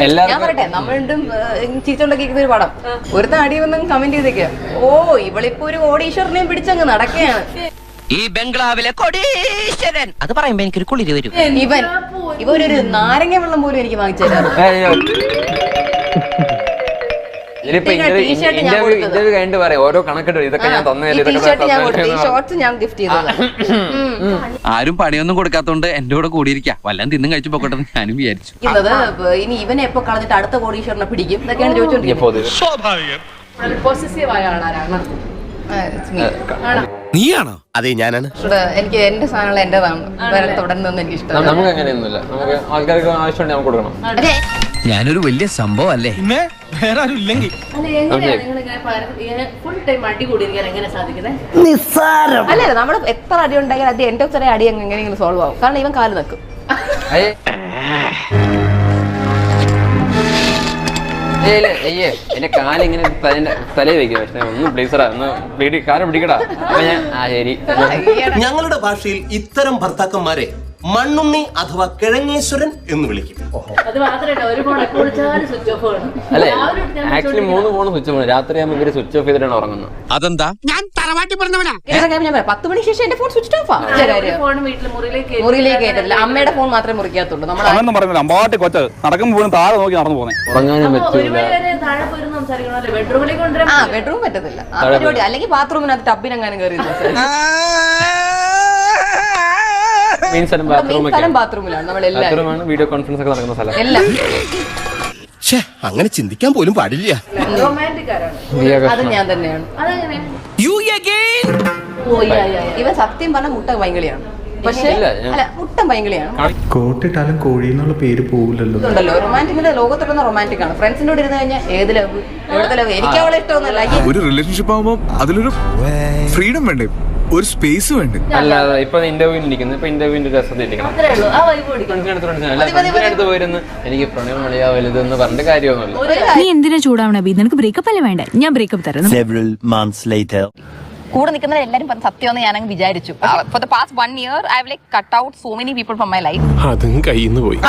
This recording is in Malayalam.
ഞാൻ പറയട്ടെ, നമ്മളും ചീച്ചുണ്ടാക്കിയിരിക്കുന്ന ഒരു പടം ഒരുത്ത അടി വന്നും കമന്റ് ചെയ്തേക്ക, ഓ ഇവളിപ്പോ ഒരു കോടീശ്വരനെയും പിടിച്ചങ്ങ് നടക്കുകയാണ്. ഈ ബംഗ്ലാവിലെ കോടീശ്വരൻ അത് പറയുമ്പോ എനിക്കൊരു കുളിര് വരും. ഇവരൊരു നാരങ്ങ വെള്ളം പോലും എനിക്ക് വാങ്ങിച്ചു തരാറ്. ഇന്റർവ്യൂ കഴിഞ്ഞിട്ട് പറയാം ഓരോ കണക്കിട്ട് ഇതൊക്കെ ഞാൻ ആരും പണിയൊന്നും കൊടുക്കാത്തോണ്ട് എന്റെ കൂടെ കൂടിയിരിക്കാം, വല്ലതും തിന്നും കഴിച്ചു പോക്കട്ടെ ഞാനും വിചാരിച്ചു. ഇനി ഇവനെ എപ്പോ കളഞ്ഞിട്ട് അടുത്ത കോടീശ്വരനെ പിടിക്കും ഇതൊക്കെയാണ് ചോദിച്ചോണ്ടിരിക്കുന്നത്. നീയാണോ? അതെ ഞാനാണ്. എനിക്ക് എന്റെ സാധനങ്ങൾ എന്റേതാണ്, വേറെ തുടർന്നൊന്നും എനിക്ക് ഇഷ്ടം. നമുക്ക് അങ്ങനെയൊന്നുമില്ല, നമുക്ക് ആൾക്കാർക്ക് ആവശ്യമുണ്ട് നമുക്ക് കൊടുക്കണം. ഞാനൊരു വലിയ സംഭവം അല്ലേ? വേറെ ആരും ഇല്ലെങ്കിൽ അല്ലേ നമ്മൾ എത്ര അടി ഉണ്ടായാലും അത് എന്റെ ചെറിയ അടി എങ്ങനെയെങ്കിലും സോൾവ് ആവും. കാരണം ഇവൻ കാല് നിൽക്കും. എന്റെ കാലിങ്ങനെ തലയിൽ വെക്കുക, പക്ഷെ ഒന്ന് പ്ലീസറാ ഒന്ന് കാലം പിടിക്കടാ. അപ്പൊ ഞാൻ ശരി. ഞങ്ങളുടെ ഭാഷയിൽ ഇത്തരം ഭർത്താക്കന്മാരെ മണ്ണുണ്ണി അഥവാ കിഴങ്ങേശ്വരൻ എന്ന് വിളിക്കും. അല്ലെ ആക്ച്വലി 3 ഫോൺ സ്വിച്ച് ഓഫ്, രാത്രി ആകുമ്പോൾ ഇവര് സ്വിച്ച് ഓഫ് ചെയ്തിട്ടാണ് ഉറങ്ങുന്നത്. അതെന്താ? ഞാൻ 10 മണിക്ക് ശേഷം എന്റെ ഫോൺ സ്വിച്ച് ഓഫ് ആണ്. മുറിയിലേക്ക് കയറ്റത്തില്ല, അമ്മയുടെ ഫോൺ മാത്രമേ മുറിക്കാത്തുള്ളൂ. ഉറങ്ങാനും പറ്റൂല. ബെഡ്റൂം പറ്റത്തില്ല, അല്ലെങ്കിൽ ബാത്റൂമിനകത്ത് ടബിനെങ്ങാനും കയറി ബാത്റൂമിലാണ് നമ്മളെല്ലാം. വീഡിയോ കോൺഫറൻസ് ഒക്കെ നടക്കുന്ന സ്ഥലം. അങ്ങനെ ചിന്തിക്കാൻ പോലും പാടില്ല. അത് ഞാൻ തന്നെയാണ്. ഇവൻ സത്യം പറഞ്ഞ മുട്ട ഭയങ്കരയാണ്, പക്ഷേ അല്ല മുട്ട ഭയങ്കരയാണ്. കോട്ടിട്ടാലും കോഴി എന്നുള്ള പേര് പോകില്ലല്ലോ. ഉണ്ടല്ലോ റൊമാൻറ്റിക്കിന്റെ ലോകത്തൊട്ടുന്ന റൊമാൻറ്റിക് ആണ്. ഫ്രണ്ട്സിനോട് ഇരുന്ന് കഴിഞ്ഞാൽ ഏത് ലവ് എവിടുത്തെ ലവ് എനിക്ക് അവളെ ഇഷ്ടമൊന്നുമല്ല. ഒരു റിലേഷൻഷിപ്പ് ആകുമ്പോൾ അതിലൊരു ഫ്രീഡം വേണ്ടേ, ഒരു സ്പേസ് വേണ്ടേ. അല്ലാതെ ഇപ്പൊ ഇന്റർവ്യൂവിൽ ഇരിക്കുന്നു, ഇപ്പൊ ഇന്റർവ്യൂവിന്റെ രസത്തിരിക്കണം. അടുത്ത് പോയിരുന്നു എനിക്ക് പ്രണയം അളിയാ വലുതെന്ന് പറഞ്ഞിട്ട് കാര്യമൊന്നുമില്ല. നീ എന്തിനാ ചൂടാവണ? നിനക്ക് ബ്രേക്കപ്പ് അല്ലേ വേണ്ട? ഞാൻ ബ്രേക്കപ്പ് തരാം. കൂടെ നിൽക്കുന്ന എല്ലാരും സത്യമെന്ന് ഞാനങ്ങ് വിചാരിച്ചു. For the past 1 year I have like cut out so many people from my life. അതും കയ്യിൽ നിന്ന് പോയി.